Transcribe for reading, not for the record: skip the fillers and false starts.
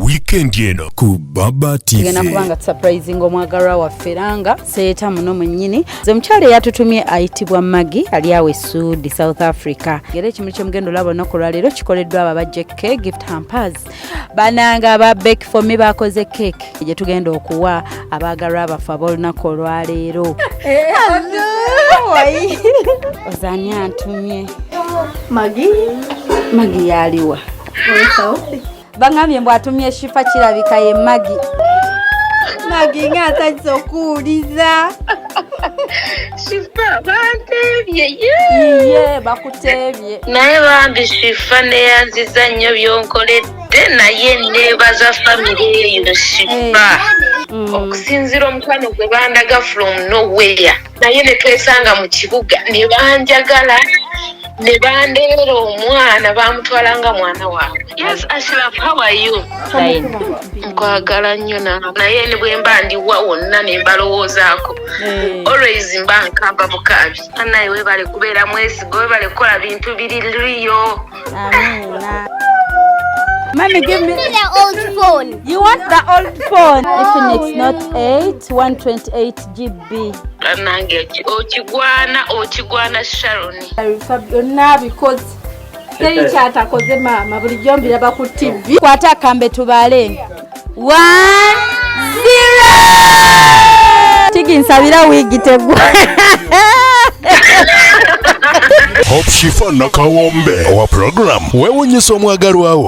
weekend eno ku Baba TV. Tugenda kubanga surprising omwagalwa wa Feranga seeta muno mwennyini. Ze mchale yatutumye ayitibwa Maggie ali awe Sud South Africa. Gere kimuli ky'omugendo labo nako lwaleero kikoleddwa ababajje cake gift hampers. Bananga ba bake for me bakoze cake gye tugenda okuwa abagalwa abafu ab'olunaku olwaleero. Ozani antumye Maggie yaliwa bangambye mbw atumye shifa kirabika ye Maggie nga atazze okuwuliza Shifa bantebye ye bakuteebye naye bambi Shifa neyanziza nnyo byonkoledde naye nebaza family eyo Shifa okusinzira omukwano gwe bandaga from nowhere naye ne twesanga mu kibuga ne banjagala ne bandeera omwana bamutwalanga mwana waabwe. Yes, Ashraf, how are you? Fine. Nkwagala nnyo naye ne bwe mba ndiwa wonna ne mbalowoozaako always mba nkamba bukabi naye webale kubeera mwesiga webale kukola bintu biri liyo. Amina. Mommy, give me the old phone. You want the old phone? Infinix Note 8 128 GB. Nange okigwana Sharon. Byonna bikoze teri kyatakoze maama bulijjo mbiraba ku TV. Kwata akambe tubale 1-0 Tigi nsabira wigi tegwa. Hope Shifa Nakawombe wa program wewunyisa omwagalwawo.